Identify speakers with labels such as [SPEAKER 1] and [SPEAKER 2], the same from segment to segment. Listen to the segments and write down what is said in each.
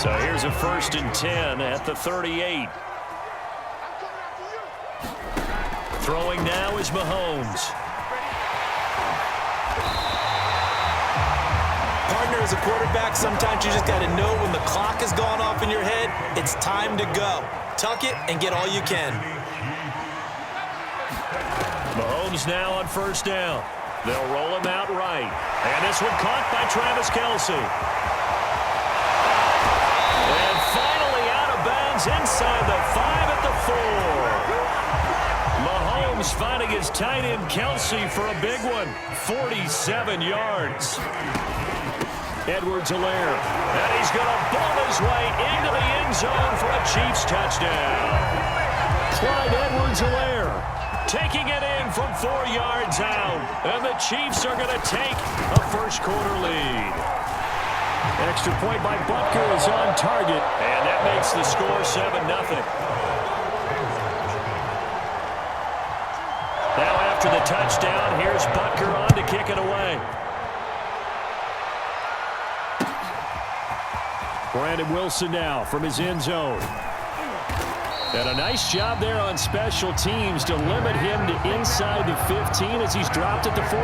[SPEAKER 1] So here's a 1st and 10 at the 38. Throwing now is Mahomes.
[SPEAKER 2] Partner, as a quarterback, sometimes you just got to know when the clock has gone off in your head, it's time to go. Tuck it and get all you can.
[SPEAKER 1] Mahomes now on 1st down. They'll roll him out right. And this one caught by Travis Kelce. And finally out of bounds inside the 5 at the 4. Mahomes finding his tight end Kelce for a big one. 47 yards. Edwards-Helaire. And he's going to ball his way into the end zone for a Chiefs touchdown. Clyde Edwards-Helaire taking it in from 4 yards out. And the Chiefs are going to take a first-quarter lead. Extra point by Butker is on target. And that makes the score 7-0. Now after the touchdown, here's Butker on to kick it away. Brandon Wilson now from his end zone. And a nice job there on special teams to limit him to inside the 15 as he's dropped at the 14.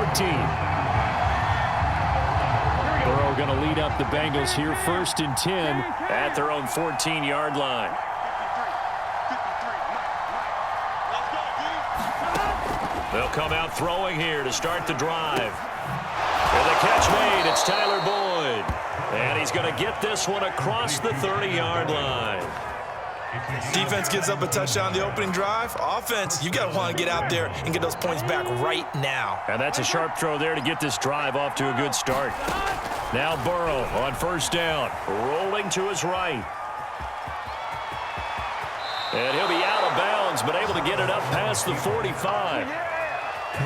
[SPEAKER 1] Burrow going to lead up the Bengals here 1st and 10 at their own 14-yard line. They'll come out throwing here to start the drive. And the catch made, it's Tyler Boyd. And he's going to get this one across the 30-yard line.
[SPEAKER 2] Defense gives up a touchdown the opening drive. Offense, you got to want to get out there and get those points back right now.
[SPEAKER 1] And that's a sharp throw there to get this drive off to a good start. Now Burrow on 1st down, rolling to his right. And he'll be out of bounds, but able to get it up past the 45.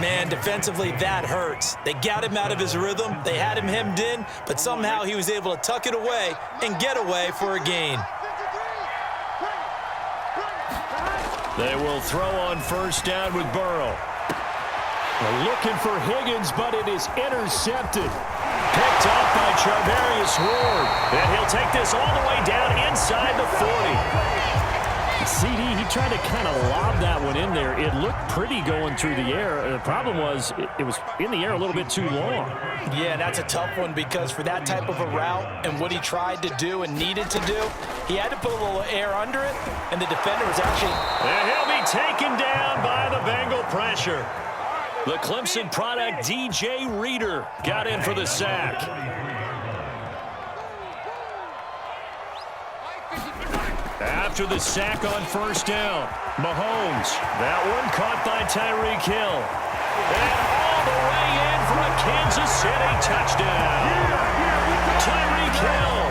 [SPEAKER 2] Man, defensively, that hurts. They got him out of his rhythm. They had him hemmed in, but somehow he was able to tuck it away and get away for a gain.
[SPEAKER 1] They will throw on 1st down with Burrow. They're looking for Higgins, but it is intercepted. Picked off by Charvarius Ward. And he'll take this all the way down inside the 40. CD, he tried to kind of lob that one in there. It looked pretty going through the air. The problem was it was in the air a little bit too long.
[SPEAKER 2] Yeah, that's a tough one because for that type of a route and what he tried to do and needed to do, he had to put a little air under it, and the defender was actually...
[SPEAKER 1] And he'll be taken down by the Bengal pressure. The Clemson product, DJ Reader, got in for the sack. After the sack on 1st down, Mahomes. That one caught by Tyreek Hill. And all the way in for a Kansas City touchdown. Tyreek Hill,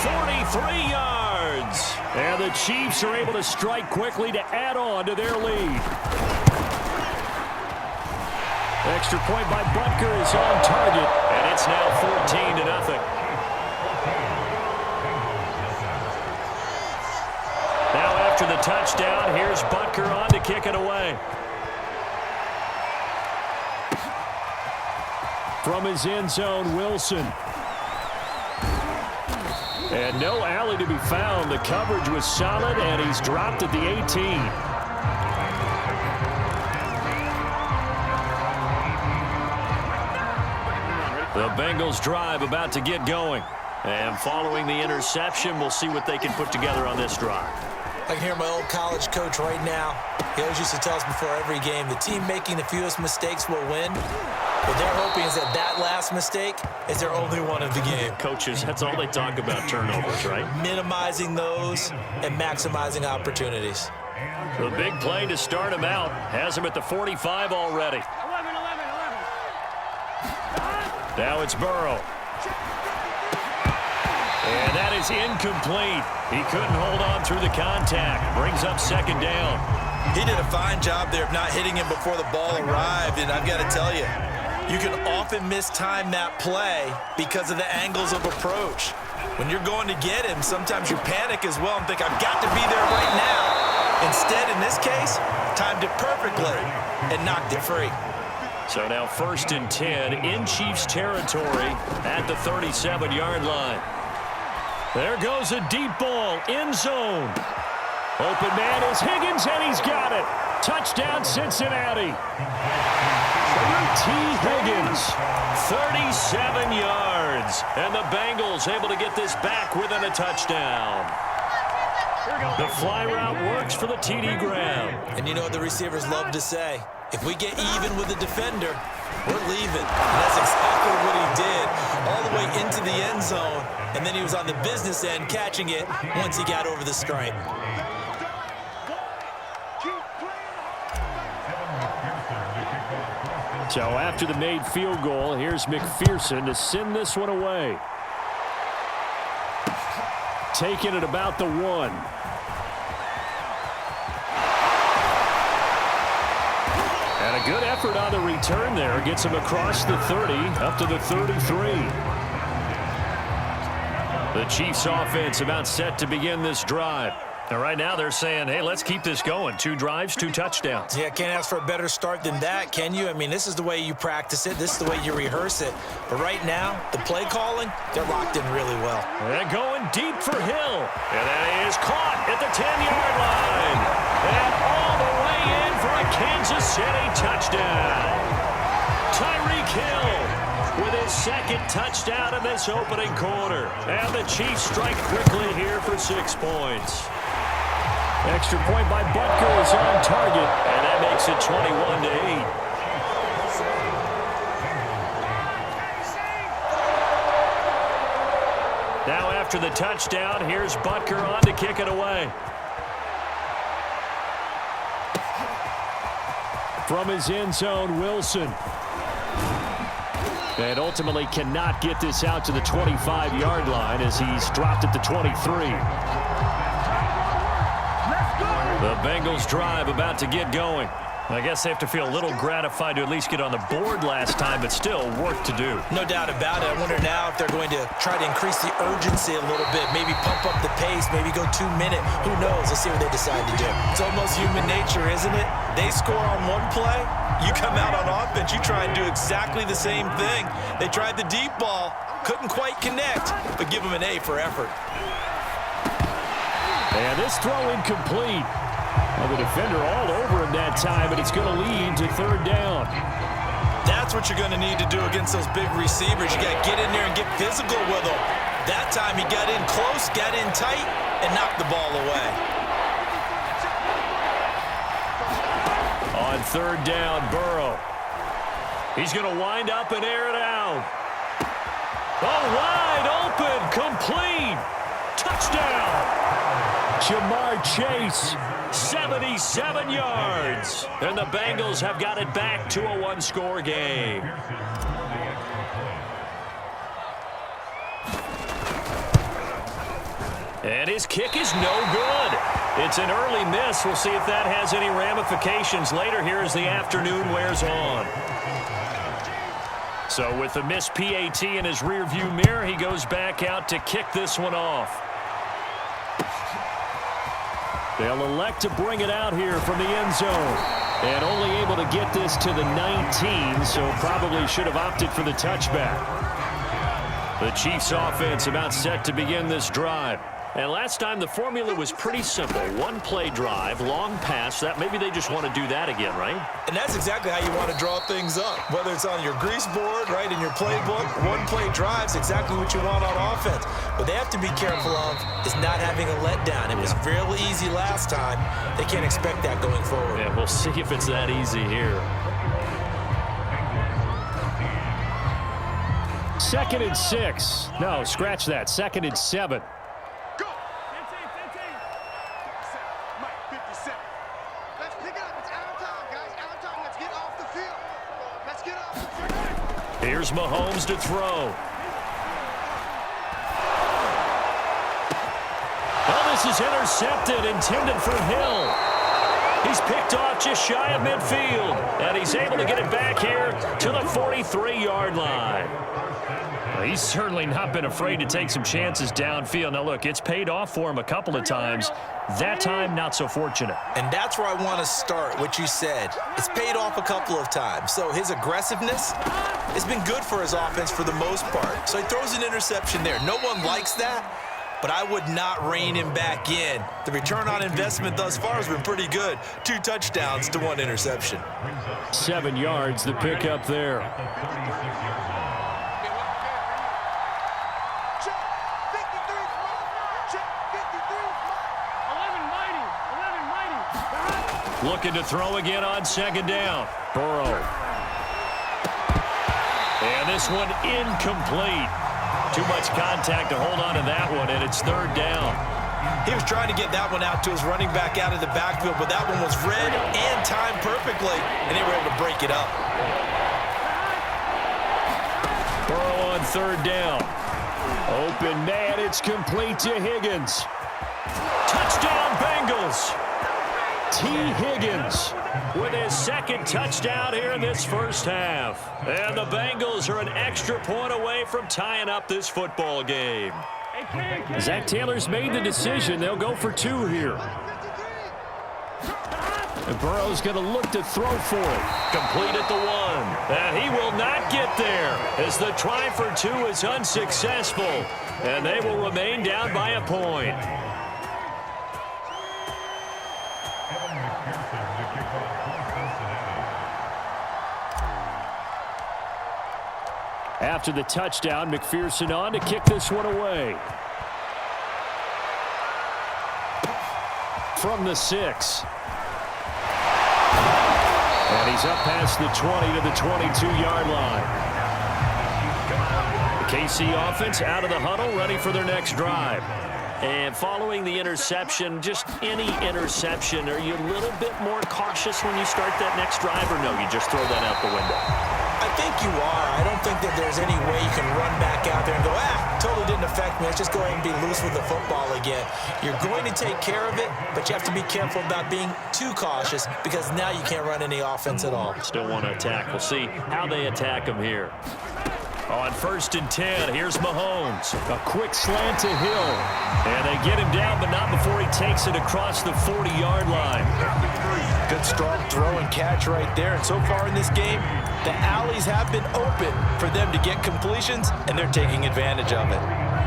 [SPEAKER 1] 43 yards. And the Chiefs are able to strike quickly to add on to their lead. Extra point by Butker is on target. And it's now 14-0. After the touchdown, here's Butker on to kick it away. From his end zone, Wilson. And no alley to be found. The coverage was solid, and he's dropped at the 18. The Bengals drive about to get going. And following the interception, we'll see what they can put together on this drive.
[SPEAKER 2] I can hear my old college coach right now. He always used to tell us before every game, the team making the fewest mistakes will win. What they're hoping is that last mistake is their only one of the game.
[SPEAKER 1] Coaches, that's all they talk about, turnovers, right?
[SPEAKER 2] Minimizing those and maximizing opportunities.
[SPEAKER 1] The big play to start him out has him at the 45 already. Now it's Burrow. And that is incomplete. He couldn't hold on through the contact. Brings up 2nd down.
[SPEAKER 2] He did a fine job there of not hitting him before the ball arrived, and I've got to tell you, you can often mistime that play because of the angles of approach. When you're going to get him, sometimes you panic as well and think, I've got to be there right now. Instead, in this case, timed it perfectly and knocked it free.
[SPEAKER 1] So now 1st and 10 in Chiefs territory at the 37-yard line. There goes a deep ball, end zone. Open man is Higgins, and he's got it. Touchdown, Cincinnati. T. Higgins, 37 yards. And the Bengals able to get this back within a touchdown. The fly route works for the TD Graham.
[SPEAKER 2] And you know what the receivers love to say? If we get even with the defender, we're leaving. And that's exactly what he did, all the way into the end zone. And then he was on the business end catching it once he got over the stripe.
[SPEAKER 1] So after the made field goal, here's McPherson to send this one away. Taking it about the 1. And a good effort on the return there. Gets him across the 30, up to the 33. The Chiefs offense about set to begin this drive. And right now they're saying, hey, let's keep this going. 2 drives, 2 touchdowns.
[SPEAKER 2] Yeah, can't ask for a better start than that, can you? I mean, this is the way you practice it. This is the way you rehearse it. But right now, the play calling, they're locked in really well.
[SPEAKER 1] And going deep for Hill. And that is caught at the 10-yard line. And all the way in for a Kansas City touchdown. Tyreek Hill with his second touchdown in this opening quarter. And the Chiefs strike quickly here for 6 points. Extra point by Butker is on target, and that makes it 21-8. Now after the touchdown, here's Butker on to kick it away. From his end zone, Wilson. And ultimately cannot get this out to the 25-yard line as he's dropped at the 23. The Bengals drive about to get going. I guess they have to feel a little gratified to at least get on the board last time, but still work to do.
[SPEAKER 2] No doubt about it. I wonder now if they're going to try to increase the urgency a little bit, maybe pump up the pace, maybe go 2-minute. Who knows? Let's see what they decide to do. It's almost human nature, isn't it? They score on one play, you come out on offense, you try and do exactly the same thing. They tried the deep ball, couldn't quite connect, but give them an A for effort.
[SPEAKER 1] And this throw incomplete. Well, the defender all over him that time, and it's going to lead to 3rd down.
[SPEAKER 2] That's what you're going to need to do against those big receivers. You got to get in there and get physical with them. That time he got in close, got in tight, and knocked the ball away.
[SPEAKER 1] On 3rd down, Burrow. He's going to wind up and air it out. Oh, wide open, complete. Touchdown. Jamar Chase, 77 yards. And the Bengals have got it back to a 1-score game. And his kick is no good. It's an early miss. We'll see if that has any ramifications later here as the afternoon wears on. So with the missed PAT in his rearview mirror, he goes back out to kick this one off. They'll elect to bring it out here from the end zone. And only able to get this to the 19, so probably should have opted for the touchback. The Chiefs offense about set to begin this drive. And last time the formula was pretty simple. 1-play drive, long pass. That maybe they just want to do that again, right?
[SPEAKER 2] And that's exactly how you want to draw things up. Whether it's on your grease board, right, in your playbook, 1-play drive's exactly what you want on offense. What they have to be careful of is not having a letdown. It was fairly easy last time. They can't expect that going forward.
[SPEAKER 1] Yeah, we'll see if it's that easy here. 2nd and 6. No, scratch that. 2nd and 7. Here's Mahomes to throw. Oh, this is intercepted, intended for Hill. He's picked off just shy of midfield, and he's able to get it back here to the 43-yard line. Well, he's certainly not been afraid to take some chances downfield. Now, look, it's paid off for him a couple of times. That time, not so fortunate.
[SPEAKER 2] And that's where I want to start, what you said. It's paid off a couple of times. So his aggressiveness has been good for his offense for the most part. So he throws an interception there. No one likes that. but I would not rein him back in. The return on investment thus far has been pretty good. 2 touchdowns to 1 interception.
[SPEAKER 1] 7 yards, the pickup there. Looking to throw again on 2nd down. Burrow. And this one incomplete. Too much contact to hold on to that one, and it's 3rd down.
[SPEAKER 2] He was trying to get that one out to his running back out of the backfield, but that one was read and timed perfectly, and they were able to break it up.
[SPEAKER 1] Burrow on 3rd down. Open man, it's complete to Higgins. Touchdown, Bengals. T. Higgins with his 2nd touchdown here in this first half. And the Bengals are an extra point away from tying up this football game. Zach Taylor's made the decision. They'll go for 2 here. And Burrow's going to look to throw for it. Complete at the 1. And he will not get there as the try for 2 is unsuccessful. And they will remain down by a point. After the touchdown, McPherson on to kick this one away. From the 6. And he's up past the 20 to the 22-yard line. The KC offense out of the huddle, ready for their next drive. And following the interception, just any interception, are you a little bit more cautious when you start that next drive, or no, you just throw that out the window?
[SPEAKER 2] I think you are. I don't think that there's any way you can run back out there and go, totally didn't affect me. Let's just go ahead and be loose with the football again. You're going to take care of it, but you have to be careful about being too cautious because now you can't run any offense at all.
[SPEAKER 1] Still want to attack. We'll see how they attack him here. On 1st and 10, here's Mahomes. A quick slant to Hill. And they get him down, but not before he takes it across the 40-yard line.
[SPEAKER 2] Good strong throw and catch right there. And so far in this game, the alleys have been open for them to get completions, and they're taking advantage of it.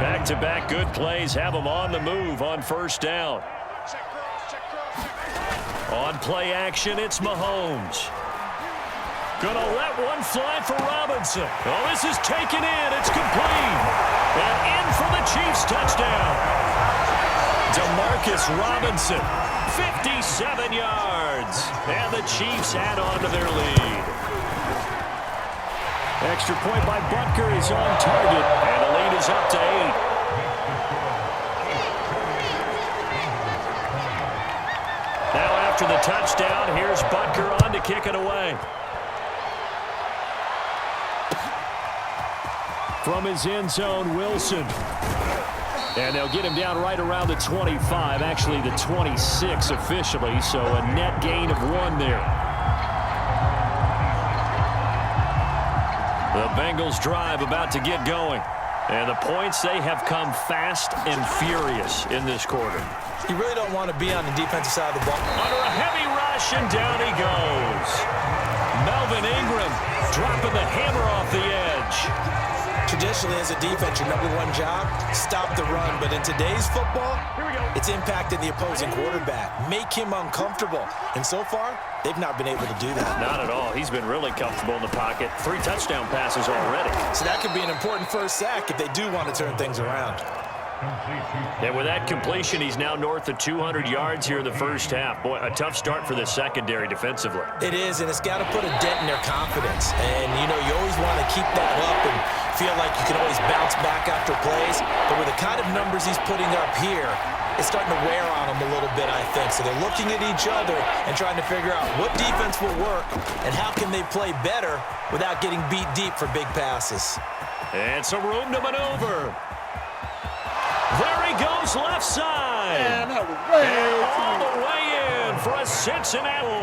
[SPEAKER 1] Back-to-back good plays have them on the move on 1st down. On play action, it's Mahomes. Gonna let one fly for Robinson. Oh, this is taken in. It's complete. And in for the Chiefs touchdown. Demarcus Robinson, 57 yards. And the Chiefs add on to their lead. Extra point by Butker is on target. And the lead is up to 8. Now after the touchdown, here's Butker on to kick it away. From his end zone, Wilson. And they'll get him down right around the 25, actually the 26 officially, so a net gain of 1 there. The Bengals drive about to get going. And the points, they have come fast and furious in this quarter.
[SPEAKER 2] You really don't want to be on the defensive side of the ball.
[SPEAKER 1] Under a heavy rush, and down he goes. Melvin Ingram dropping the hammer off the edge.
[SPEAKER 2] Traditionally, as a defense, your #1 job, stop the run. But in today's football, it's impacted the opposing quarterback. Make him uncomfortable. And so far, they've not been able to do that.
[SPEAKER 1] Not at all. He's been really comfortable in the pocket. 3 touchdown passes already.
[SPEAKER 2] So that could be an important first sack if they do want to turn things around.
[SPEAKER 1] And with that completion, he's now north of 200 yards here in the first half. Boy, a tough start for the secondary defensively.
[SPEAKER 2] It is, and it's got to put a dent in their confidence. And, you know, you always want to keep that up and feel like you can always bounce back after plays. But with the kind of numbers he's putting up here, it's starting to wear on them a little bit, I think. So they're looking at each other and trying to figure out what defense will work and how can they play better without getting beat deep for big passes.
[SPEAKER 1] And some room to maneuver. There he goes left side.
[SPEAKER 3] Man, that was way
[SPEAKER 1] all the way in for a Cincinnati.